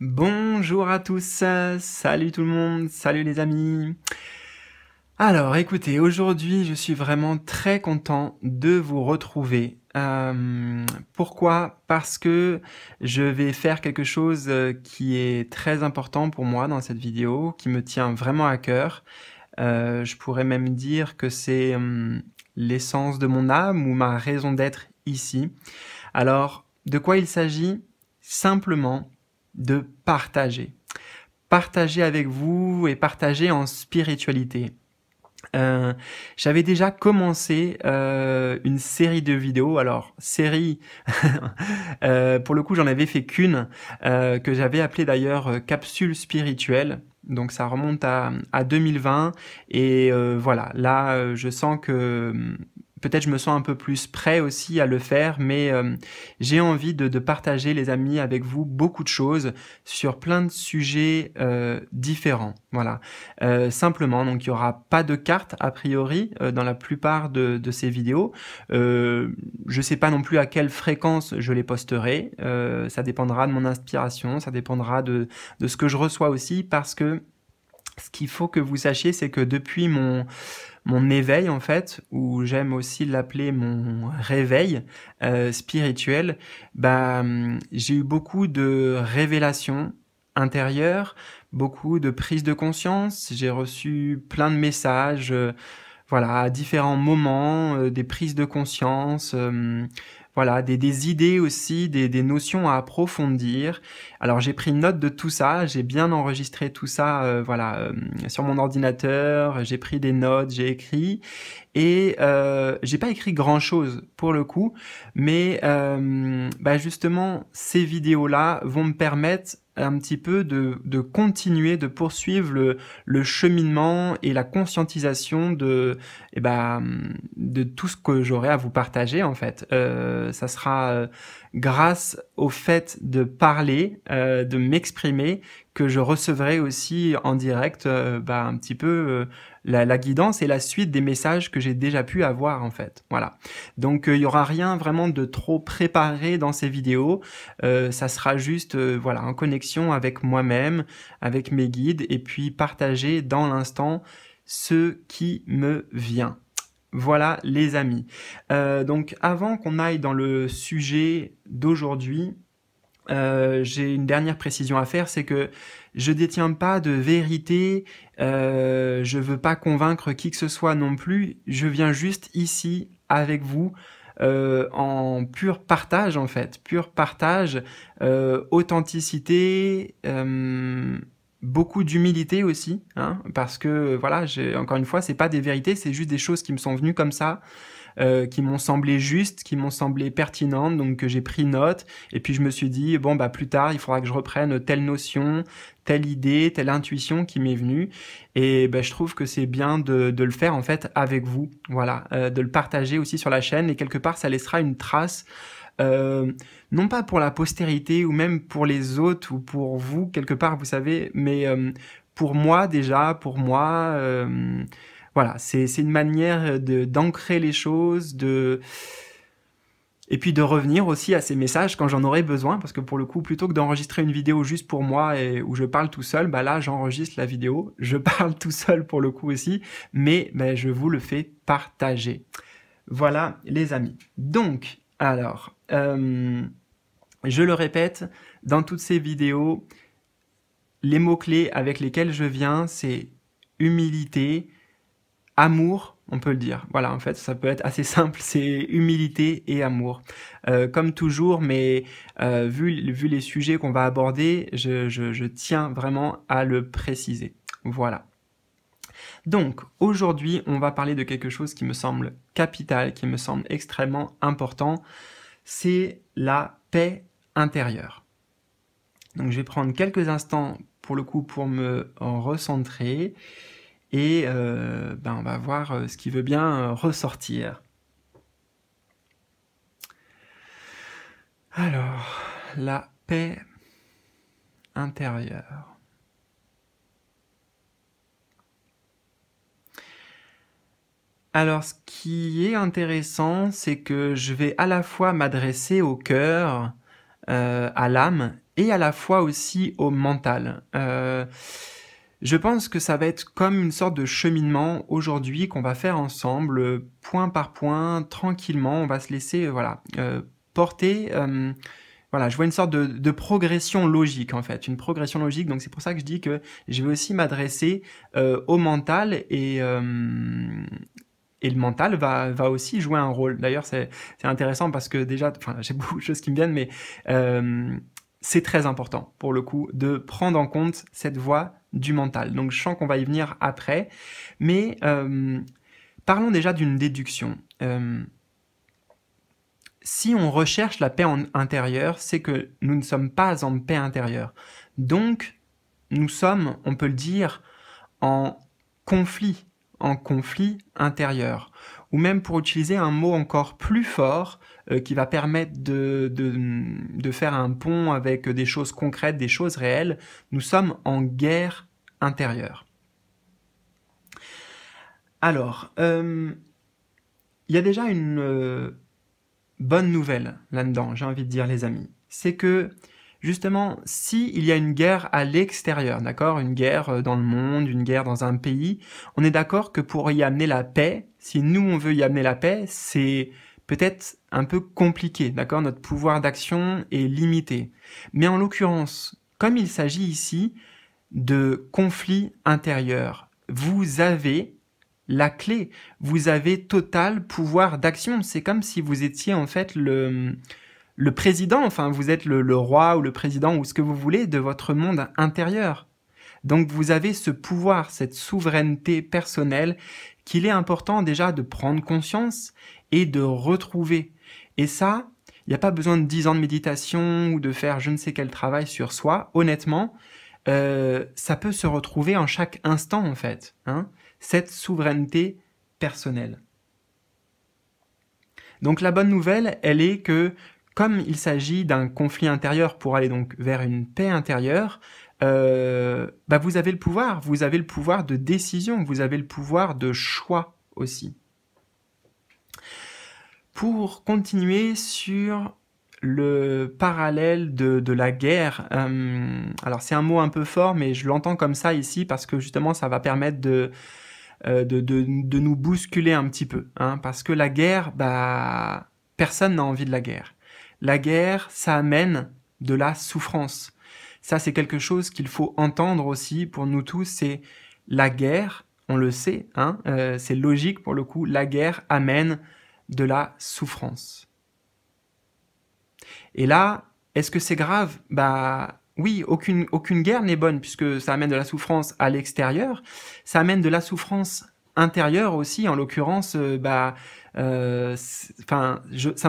Bonjour à tous, salut tout le monde, salut les amis. Alors écoutez, aujourd'hui je suis vraiment très content de vous retrouver. Pourquoi? Parce que je vais faire quelque chose qui est très important pour moi dans cette vidéo, qui me tient vraiment à cœur. Je pourrais même dire que c'est l'essence de mon âme ou ma raison d'être ici. Alors, de quoi il s'agit? Simplement de partager. Partager avec vous et partager en spiritualité. J'avais déjà commencé une série de vidéos. Alors, série, pour le coup, j'en avais fait qu'une, que j'avais appelée d'ailleurs Capsule spirituelle. Donc ça remonte à 2020 et voilà, là je sens que peut-être je me sens un peu plus prêt aussi à le faire, mais j'ai envie de partager, les amis, avec vous beaucoup de choses sur plein de sujets différents. Voilà. Simplement, donc il n'y aura pas de carte a priori dans la plupart de ces vidéos. Je ne sais pas non plus à quelle fréquence je les posterai. Ça dépendra de mon inspiration, ça dépendra de ce que je reçois aussi, parce que ce qu'il faut que vous sachiez, c'est que depuis mon éveil, en fait, ou j'aime aussi l'appeler mon réveil spirituel, bah, j'ai eu beaucoup de révélations intérieures, beaucoup de prises de conscience. J'ai reçu plein de messages, voilà, à différents moments, des prises de conscience, voilà, des idées aussi, des notions à approfondir. Alors j'ai pris note de tout ça, j'ai bien enregistré tout ça, voilà, sur mon ordinateur, j'ai pris des notes, j'ai écrit, et j'ai pas écrit grand-chose pour le coup, mais bah justement, ces vidéos-là vont me permettre un petit peu de continuer, de poursuivre le cheminement et la conscientisation de tout ce que j'aurai à vous partager en fait. Ça sera grâce au fait de parler, de m'exprimer, que je recevrai aussi en direct un petit peu la guidance et la suite des messages que j'ai déjà pu avoir en fait. Voilà. Donc il y aura rien vraiment de trop préparé dans ces vidéos. Ça sera juste voilà, en connexion avec moi-même, avec mes guides, et puis partager dans l'instant ce qui me vient. Voilà les amis. Donc avant qu'on aille dans le sujet d'aujourd'hui, j'ai une dernière précision à faire, c'est que je détiens pas de vérité, je veux pas convaincre qui que ce soit non plus, je viens juste ici avec vous en pur partage en fait, pur partage, authenticité, beaucoup d'humilité aussi, hein, parce que voilà, encore une fois, c'est pas des vérités, c'est juste des choses qui me sont venues comme ça, qui m'ont semblé justes, qui m'ont semblé pertinentes, donc que j'ai pris note, et puis je me suis dit, bon, bah plus tard, il faudra que je reprenne telle notion, telle idée, telle intuition qui m'est venue, et bah, je trouve que c'est bien de le faire en fait avec vous, voilà, de le partager aussi sur la chaîne, et quelque part, ça laissera une trace, non pas pour la postérité, ou même pour les autres, ou pour vous, quelque part, vous savez, mais pour moi déjà, pour moi... voilà, c'est une manière d'ancrer les choses, et puis de revenir aussi à ces messages quand j'en aurai besoin, parce que pour le coup, plutôt que d'enregistrer une vidéo juste pour moi et où je parle tout seul, bah là j'enregistre la vidéo, je parle tout seul pour le coup aussi, mais bah, je vous le fais partager. Voilà les amis. Donc, alors, je le répète, dans toutes ces vidéos, les mots-clés avec lesquels je viens, c'est humilité, amour, on peut le dire. Voilà, en fait, ça peut être assez simple, c'est humilité et amour. Comme toujours, mais vu les sujets qu'on va aborder, je tiens vraiment à le préciser. Voilà. Donc, aujourd'hui, on va parler de quelque chose qui me semble capital, qui me semble extrêmement important, c'est la paix intérieure. Donc, je vais prendre quelques instants, pour le coup, pour me recentrer, et on va voir ce qui veut bien ressortir. Alors, la paix intérieure. Alors, ce qui est intéressant, c'est que je vais à la fois m'adresser au cœur, à l'âme et à la fois aussi au mental. Je pense que ça va être comme une sorte de cheminement aujourd'hui qu'on va faire ensemble, point par point, tranquillement. On va se laisser porter. Voilà, je vois une sorte de progression logique en fait, une progression logique. Donc c'est pour ça que je dis que je vais aussi m'adresser au mental et le mental va aussi jouer un rôle. D'ailleurs, c'est intéressant parce que déjà, j'ai beaucoup de choses qui me viennent, mais c'est très important, pour le coup, de prendre en compte cette voie du mental. Donc, je sens qu'on va y venir après. Mais parlons déjà d'une déduction. Si on recherche la paix intérieure, c'est que nous ne sommes pas en paix intérieure. Donc, nous sommes, on peut le dire, en conflit intérieur. Ou même pour utiliser un mot encore plus fort qui va permettre de faire un pont avec des choses concrètes, des choses réelles, nous sommes en guerre intérieure. Alors, il y a déjà une bonne nouvelle là-dedans, j'ai envie de dire les amis. C'est que justement, s'il y a une guerre à l'extérieur, d'accord, une guerre dans le monde, une guerre dans un pays, on est d'accord que pour y amener la paix, si nous on veut y amener la paix, c'est peut-être un peu compliqué, d'accord, notre pouvoir d'action est limité. Mais en l'occurrence, comme il s'agit ici de conflits intérieurs, vous avez la clé, vous avez total pouvoir d'action. C'est comme si vous étiez en fait le président, enfin vous êtes le roi ou le président ou ce que vous voulez de votre monde intérieur. Donc vous avez ce pouvoir, cette souveraineté personnelle qu'il est important déjà de prendre conscience et de retrouver. Et ça, il n'y a pas besoin de 10 ans de méditation ou de faire je ne sais quel travail sur soi. Honnêtement, ça peut se retrouver en chaque instant en fait, hein, cette souveraineté personnelle. Donc la bonne nouvelle, elle est que comme il s'agit d'un conflit intérieur pour aller donc vers une paix intérieure, vous avez le pouvoir de décision, vous avez le pouvoir de choix aussi. Pour continuer sur le parallèle de la guerre, alors c'est un mot un peu fort, mais je l'entends comme ça ici parce que justement ça va permettre de nous bousculer un petit peu, hein, parce que la guerre, personne n'a envie de la guerre. La guerre, ça amène de la souffrance. Ça, c'est quelque chose qu'il faut entendre aussi pour nous tous, c'est la guerre, on le sait, hein, c'est logique pour le coup, la guerre amène de la souffrance. Et là, est-ce que c'est grave ? Oui, aucune guerre n'est bonne puisque ça amène de la souffrance à l'extérieur, ça amène de la souffrance intérieure aussi, en l'occurrence, ça me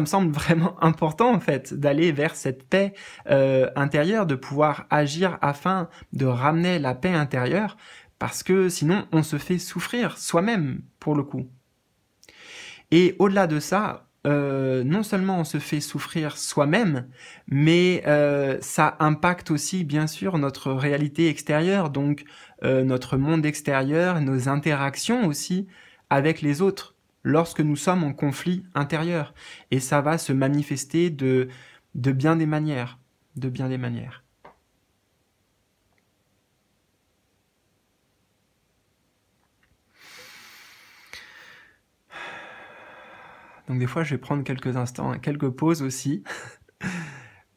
semble vraiment important en fait d'aller vers cette paix intérieure, de pouvoir agir afin de ramener la paix intérieure, parce que sinon on se fait souffrir soi-même pour le coup. Et au-delà de ça, non seulement on se fait souffrir soi-même, mais ça impacte aussi bien sûr notre réalité extérieure, donc notre monde extérieur, nos interactions aussi avec les autres, lorsque nous sommes en conflit intérieur. Et ça va se manifester de bien des manières, Donc des fois, je vais prendre quelques instants, quelques pauses aussi,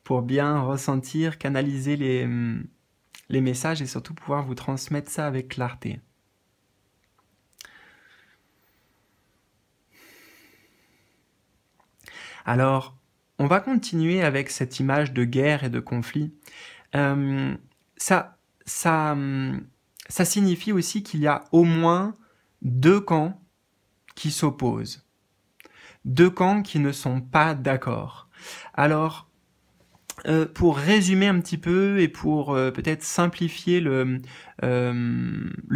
pour bien ressentir, canaliser les messages et surtout pouvoir vous transmettre ça avec clarté. Alors, on va continuer avec cette image de guerre et de conflit. Ça signifie aussi qu'il y a au moins deux camps qui s'opposent. Deux camps qui ne sont pas d'accord. Alors, pour résumer un petit peu et pour peut-être simplifier le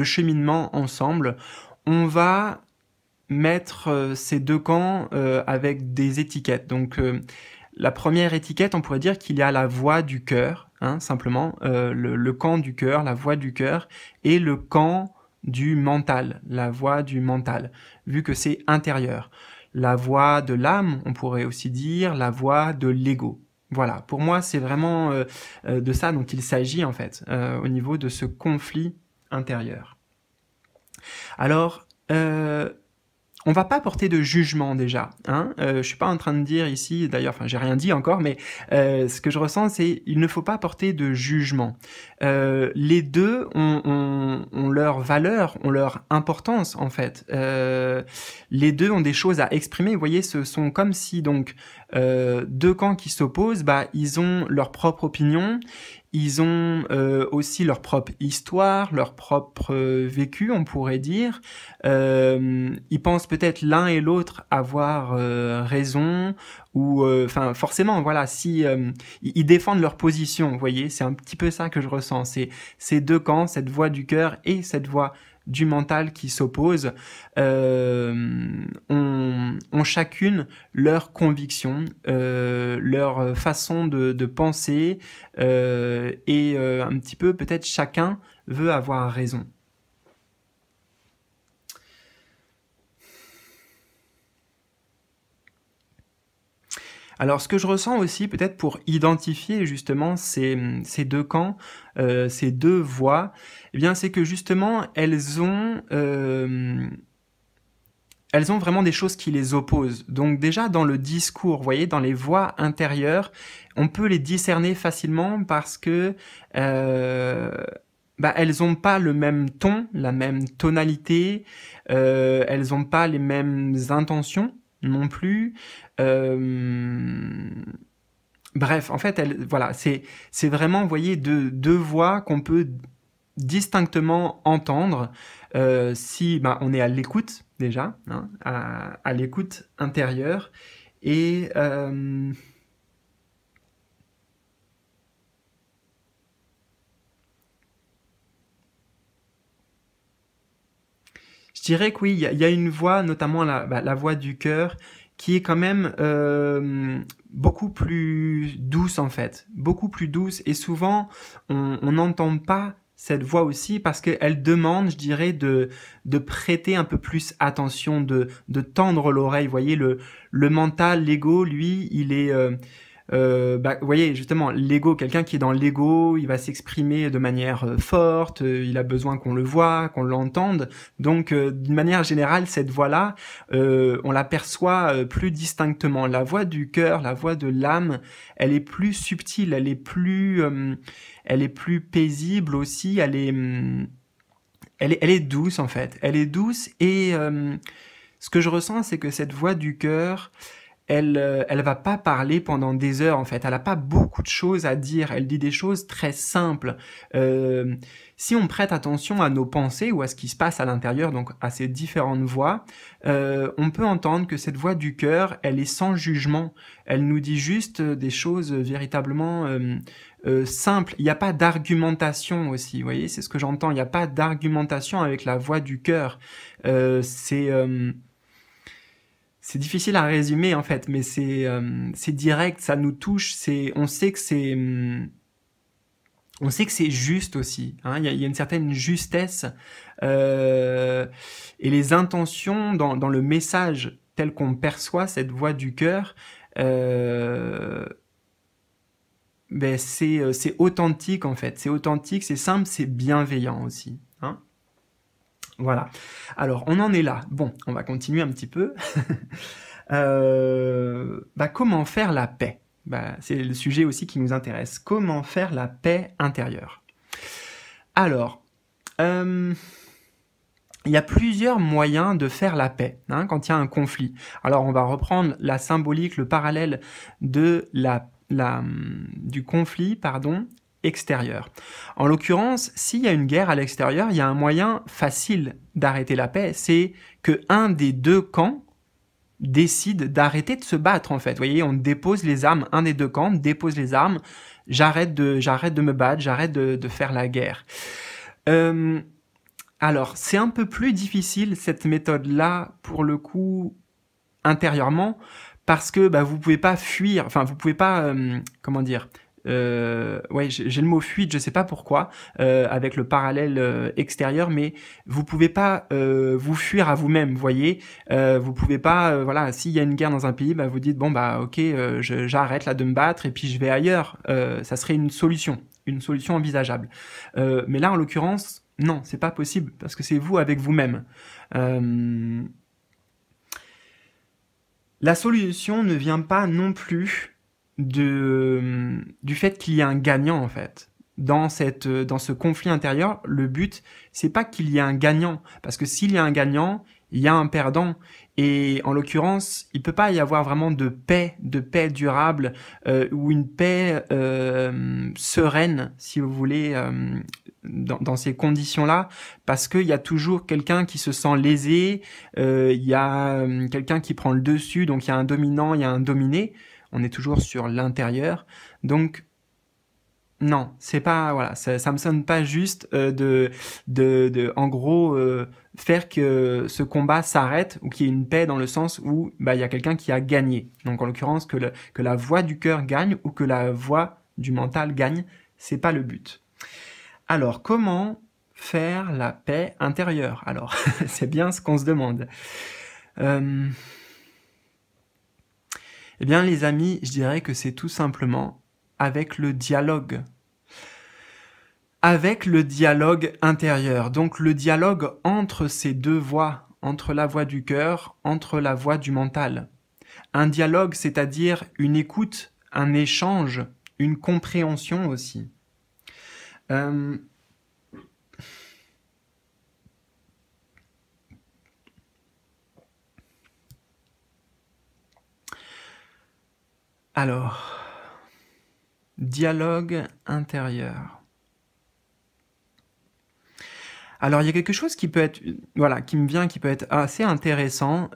cheminement ensemble, on va mettre ces deux camps avec des étiquettes. Donc, la première étiquette, on pourrait dire qu'il y a la voix du cœur, hein, simplement, le camp du cœur, la voix du cœur, et le camp du mental, la voix du mental, vu que c'est intérieur. La voix de l'âme, on pourrait aussi dire la voix de l'ego. Voilà, pour moi, c'est vraiment de ça dont il s'agit, en fait, au niveau de ce conflit intérieur. Alors, on va pas porter de jugement déjà, hein. Je suis pas en train de dire ici, d'ailleurs, enfin j'ai rien dit encore, mais ce que je ressens, c'est il ne faut pas porter de jugement. Les deux ont leur valeur, ont leur importance en fait. Les deux ont des choses à exprimer. Vous voyez, ce sont comme si donc deux camps qui s'opposent, bah ils ont leur propre opinion. Ils ont aussi leur propre histoire, leur propre vécu, on pourrait dire. Ils pensent peut-être l'un et l'autre avoir raison, ou enfin forcément, voilà, si ils défendent leur position, vous voyez, c'est un petit peu ça que je ressens. C'est ces deux camps, cette voix du cœur et cette voix du mental qui s'opposent, ont chacune leur conviction, leur façon de penser, et un petit peu peut-être chacun veut avoir raison. Alors, ce que je ressens aussi, peut-être pour identifier justement ces deux camps, ces deux voix, eh bien, c'est que justement, elles ont vraiment des choses qui les opposent. Donc déjà, dans le discours, vous voyez, dans les voix intérieures, on peut les discerner facilement parce que elles n'ont pas le même ton, la même tonalité, elles n'ont pas les mêmes intentions non plus. Bref, en fait, voilà, c'est vraiment, vous voyez, deux voix qu'on peut distinctement entendre si on est à l'écoute déjà, hein, à l'écoute intérieure. Et je dirais que oui, il y a une voix, notamment la voix du cœur, qui est quand même beaucoup plus douce en fait, beaucoup plus douce. Et souvent, on n'entend pas cette voix aussi parce qu'elle demande, je dirais, de prêter un peu plus attention, de tendre l'oreille. Vous voyez, le mental, l'ego, lui, il est... vous voyez, justement, l'ego, quelqu'un qui est dans l'ego, il va s'exprimer de manière forte, il a besoin qu'on le voit, qu'on l'entende. Donc, d'une manière générale, cette voix-là, on la perçoit plus distinctement. La voix du cœur, la voix de l'âme, elle est plus subtile, elle est plus paisible aussi, elle est douce en fait. Elle est douce et ce que je ressens, c'est que cette voix du cœur, elle va pas parler pendant des heures en fait. Elle a pas beaucoup de choses à dire. Elle dit des choses très simples. Si on prête attention à nos pensées ou à ce qui se passe à l'intérieur, donc à ces différentes voix, on peut entendre que cette voix du cœur, elle est sans jugement. Elle nous dit juste des choses véritablement simples. Il n'y a pas d'argumentation aussi. Vous voyez, c'est ce que j'entends. Il n'y a pas d'argumentation avec la voix du cœur. C'est difficile à résumer en fait, mais c'est direct, ça nous touche, on sait que c'est juste aussi, hein, il y a une certaine justesse et les intentions dans le message tel qu'on perçoit cette voix du cœur, c'est authentique en fait, c'est authentique, c'est simple, c'est bienveillant aussi, hein. Voilà. Alors, on en est là. Bon, on va continuer un petit peu. Comment faire la paix? C'est le sujet aussi qui nous intéresse. Comment faire la paix intérieure? Alors, il y a plusieurs moyens de faire la paix, hein, quand il y a un conflit. Alors, on va reprendre la symbolique, le parallèle de du conflit, extérieur. En l'occurrence, s'il y a une guerre à l'extérieur, il y a un moyen facile d'arrêter la paix, c'est que un des deux camps décide d'arrêter de se battre en fait. Vous voyez, on dépose les armes, un des deux camps dépose les armes, j'arrête de me battre, j'arrête de faire la guerre. Alors, c'est un peu plus difficile cette méthode-là pour le coup intérieurement, parce que vous pouvez pas fuir, enfin vous pouvez pas, ouais, j'ai le mot fuite, je sais pas pourquoi, avec le parallèle extérieur, mais vous pouvez pas vous fuir à vous-même, vous voyez. Vous pouvez pas, voilà, s'il y a une guerre dans un pays, bah, vous dites bon bah ok, j'arrête là de me battre et puis je vais ailleurs. Ça serait une solution envisageable. Mais là, en l'occurrence, non, c'est pas possible parce que c'est vous avec vous-même. La solution ne vient pas non plus du fait qu'il y a un gagnant en fait. Dans ce conflit intérieur, le but, c'est pas qu'il y ait un gagnant. Parce que s'il y a un gagnant, il y a un perdant. Et en l'occurrence, il peut pas y avoir vraiment de paix durable, ou une paix sereine, si vous voulez, dans ces conditions-là, parce qu'il y a toujours quelqu'un qui se sent lésé, il y a quelqu'un qui prend le dessus, donc il y a un dominant, il y a un dominé. On est toujours sur l'intérieur. Donc, non, c'est pas, voilà, ça me sonne pas juste en gros, faire que ce combat s'arrête ou qu'il y ait une paix dans le sens où bah, il y a quelqu'un qui a gagné. Donc en l'occurrence, que la voix du cœur gagne ou que la voix du mental gagne, c'est pas le but. Alors, comment faire la paix intérieure? Alors, c'est bien ce qu'on se demande. Eh bien, les amis, je dirais que c'est tout simplement avec le dialogue. Avec le dialogue intérieur. Donc, le dialogue entre ces deux voix, entre la voix du cœur, entre la voix du mental. Un dialogue, c'est-à-dire une écoute, un échange, une compréhension aussi. Alors, dialogue intérieur. Alors, il y a quelque chose qui peut être, voilà, qui me vient, qui peut être assez intéressant.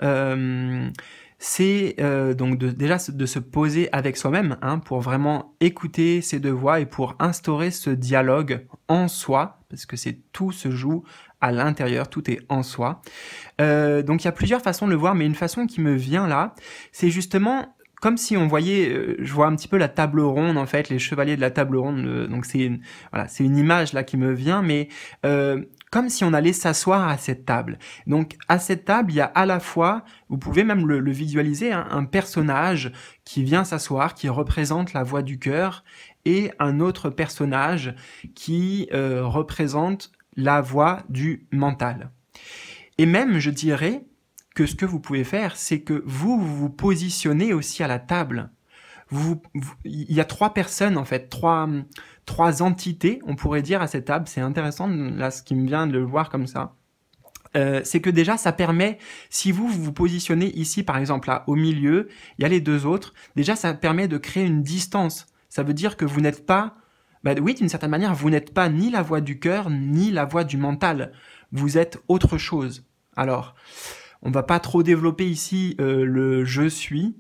C'est donc déjà de se poser avec soi-même, hein, pour vraiment écouter ces deux voix et pour instaurer ce dialogue en soi, parce que tout se joue à l'intérieur, tout est en soi. Donc, il y a plusieurs façons de le voir, mais une façon qui me vient là, c'est justement comme si on voyait, je vois un petit peu la table ronde en fait, les chevaliers de la table ronde. Donc c'est une image là qui me vient, mais comme si on allait s'asseoir à cette table. Donc à cette table, il y a à la fois, vous pouvez même le visualiser, hein, un personnage qui vient s'asseoir, qui représente la voix du cœur, et un autre personnage qui représente la voix du mental. Et même, je dirais, que ce que vous pouvez faire, c'est que vous positionnez aussi à la table. Il y a trois personnes, en fait, trois entités, on pourrait dire, à cette table. C'est intéressant, là, ce qui me vient de le voir comme ça. C'est que déjà, ça permet, si vous vous positionnez ici, par exemple, là, au milieu, il y a les deux autres, déjà, ça permet de créer une distance. Ça veut dire que vous n'êtes pas, bah oui, d'une certaine manière, vous n'êtes pas ni la voix du cœur, ni la voix du mental. Vous êtes autre chose. Alors, on va pas trop développer ici le « je suis »,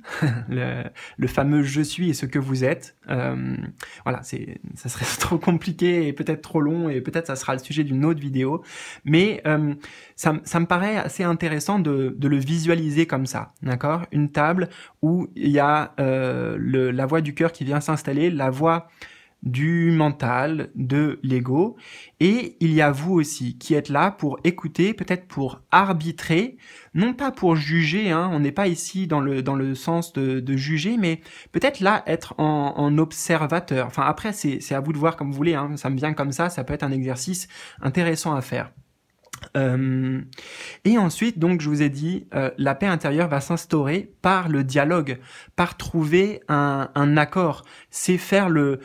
le fameux « je suis » et ce que vous êtes. Voilà, ça serait trop compliqué et peut-être trop long et peut-être ça sera le sujet d'une autre vidéo. Mais ça me paraît assez intéressant de le visualiser comme ça, d'accord? Une table où il y a la voix du cœur qui vient s'installer, la voix du mental, de l'ego, et il y a vous aussi qui êtes là pour écouter, peut-être pour arbitrer, non pas pour juger, hein, on n'est pas ici dans le sens de juger, mais peut-être là être en observateur. Enfin après c'est à vous de voir comme vous voulez, hein, ça me vient comme ça peut être un exercice intéressant à faire. Et ensuite, donc, je vous ai dit, la paix intérieure va s'instaurer par le dialogue, par trouver un accord. C'est faire le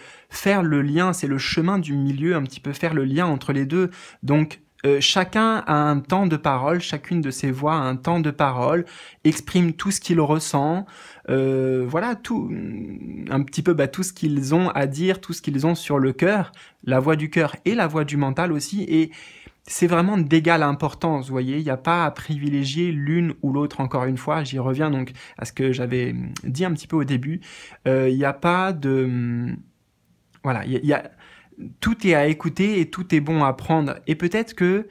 lien, c'est le chemin du milieu, un petit peu faire le lien entre les deux. Donc, chacun a un temps de parole, chacune de ces voix a un temps de parole, exprime tout ce qu'il ressent, voilà, tout, un petit peu tout ce qu'ils ont à dire, tout ce qu'ils ont sur le cœur, la voix du cœur et la voix du mental aussi, et c'est vraiment d'égale importance, vous voyez, il n'y a pas à privilégier l'une ou l'autre, encore une fois, j'y reviens donc à ce que j'avais dit un petit peu au début, il n'y a pas de... Voilà, tout est à écouter et tout est bon à prendre. Et peut-être que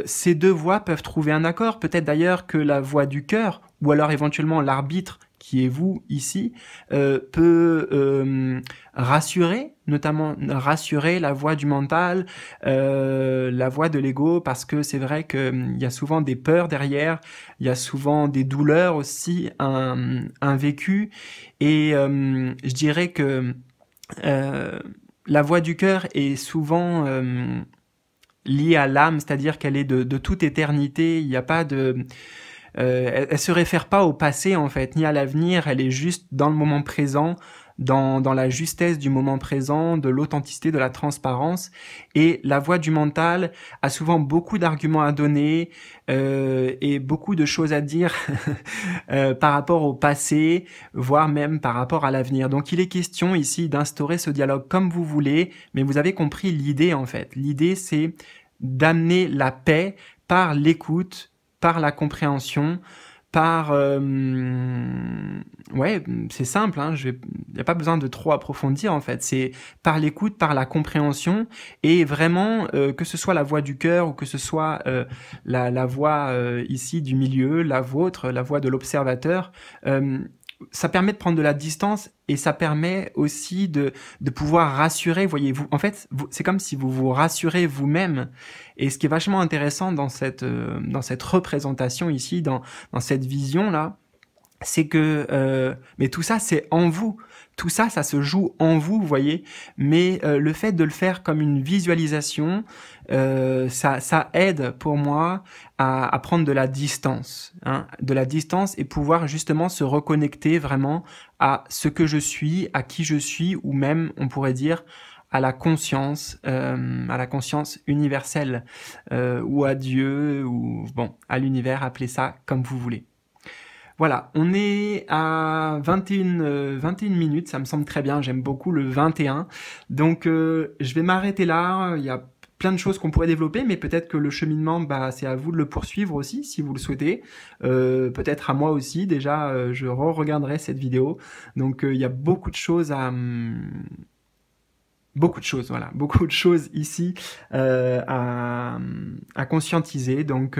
ces deux voix peuvent trouver un accord, peut-être d'ailleurs que la voix du cœur, ou alors éventuellement l'arbitre qui est vous ici, peut rassurer, notamment rassurer la voix du mental, la voix de l'ego, parce que c'est vrai qu'il y a souvent des peurs derrière, il y a souvent des douleurs aussi, un vécu, et je dirais que la voix du cœur est souvent liée à l'âme, c'est-à-dire qu'elle est de toute éternité, il n'y a pas de... elle se réfère pas au passé en fait, ni à l'avenir, elle est juste dans le moment présent, dans la justesse du moment présent, de l'authenticité, de la transparence. Et la voix du mental a souvent beaucoup d'arguments à donner et beaucoup de choses à dire par rapport au passé, voire même par rapport à l'avenir. Donc il est question ici d'instaurer ce dialogue comme vous voulez, mais vous avez compris l'idée en fait. L'idée c'est d'amener la paix par l'écoute, par la compréhension, par... ouais, c'est simple, hein, il n'y a pas besoin de trop approfondir en fait. C'est par l'écoute, par la compréhension, et vraiment, que ce soit la voix du cœur ou que ce soit la voix ici du milieu, la vôtre, la voix de l'observateur, ça permet de prendre de la distance et ça permet aussi de pouvoir rassurer, voyez-vous. En fait, c'est comme si vous vous rassurez vous-même. Et ce qui est vachement intéressant dans cette représentation ici, dans cette vision-là, c'est que mais tout ça c'est en vous, tout ça ça se joue en vous, vous voyez, mais le fait de le faire comme une visualisation, ça aide pour moi à prendre de la distance, hein, de la distance, et pouvoir justement se reconnecter vraiment à ce que je suis, à qui je suis, ou même on pourrait dire à la conscience universelle, ou à Dieu, ou bon, à l'univers, appelez ça comme vous voulez. Voilà, on est à 21 minutes, ça me semble très bien, j'aime beaucoup le 21. Donc je vais m'arrêter là, il y a plein de choses qu'on pourrait développer, mais peut-être que le cheminement, c'est à vous de le poursuivre aussi, si vous le souhaitez. Peut-être à moi aussi, déjà, je re-regarderai cette vidéo. Donc il y a beaucoup de choses beaucoup de choses ici à conscientiser. Donc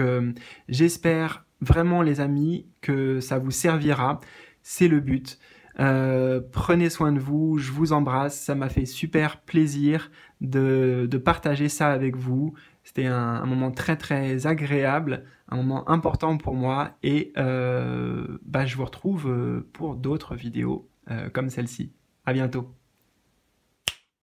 j'espère vraiment les amis que ça vous servira, c'est le but. Prenez soin de vous, je vous embrasse, ça m'a fait super plaisir de partager ça avec vous. C'était un moment très très agréable, un moment important pour moi, et je vous retrouve pour d'autres vidéos comme celle-ci. À bientôt.